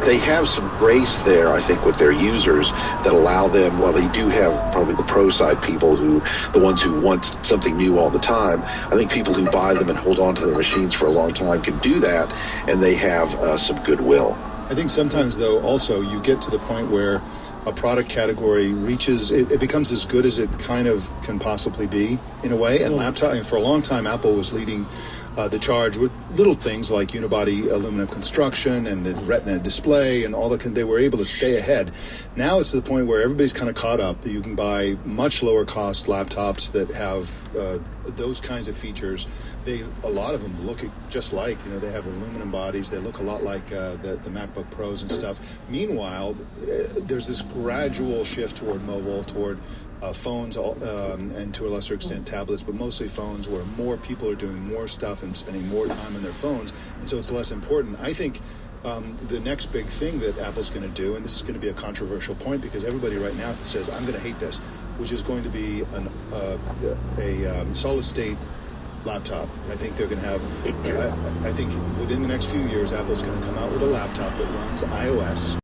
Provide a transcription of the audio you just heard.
they have some grace there, I think, with their users that allow them, while they do have probably the pro side people the ones who want something new all the time, I think people who buy them and hold on to their machines for a long time can do that, and they have some goodwill. I think sometimes, though, also you get to the point where a product category it becomes as good as it kind of can possibly be in a way. And for a long time, Apple was leading the charge with little things like unibody aluminum construction and the Retina display and all they were able to stay ahead. Now it's to the point where everybody's kind of caught up. You can buy much lower cost laptops that have those kinds of features. A lot of them look just like, they have aluminum bodies. They look a lot like the MacBook Pros and stuff. Meanwhile, there's this gradual shift toward mobile, toward phones, and to a lesser extent tablets, but mostly phones, where more people are doing more stuff and spending more time on their phones, and so it's less important. I think the next big thing that Apple's going to do, and this is going to be a controversial point because everybody right now says, I'm going to hate this, which is going to be a solid-state laptop. I think they're going to have, I think within the next few years, Apple's going to come out with a laptop that runs iOS.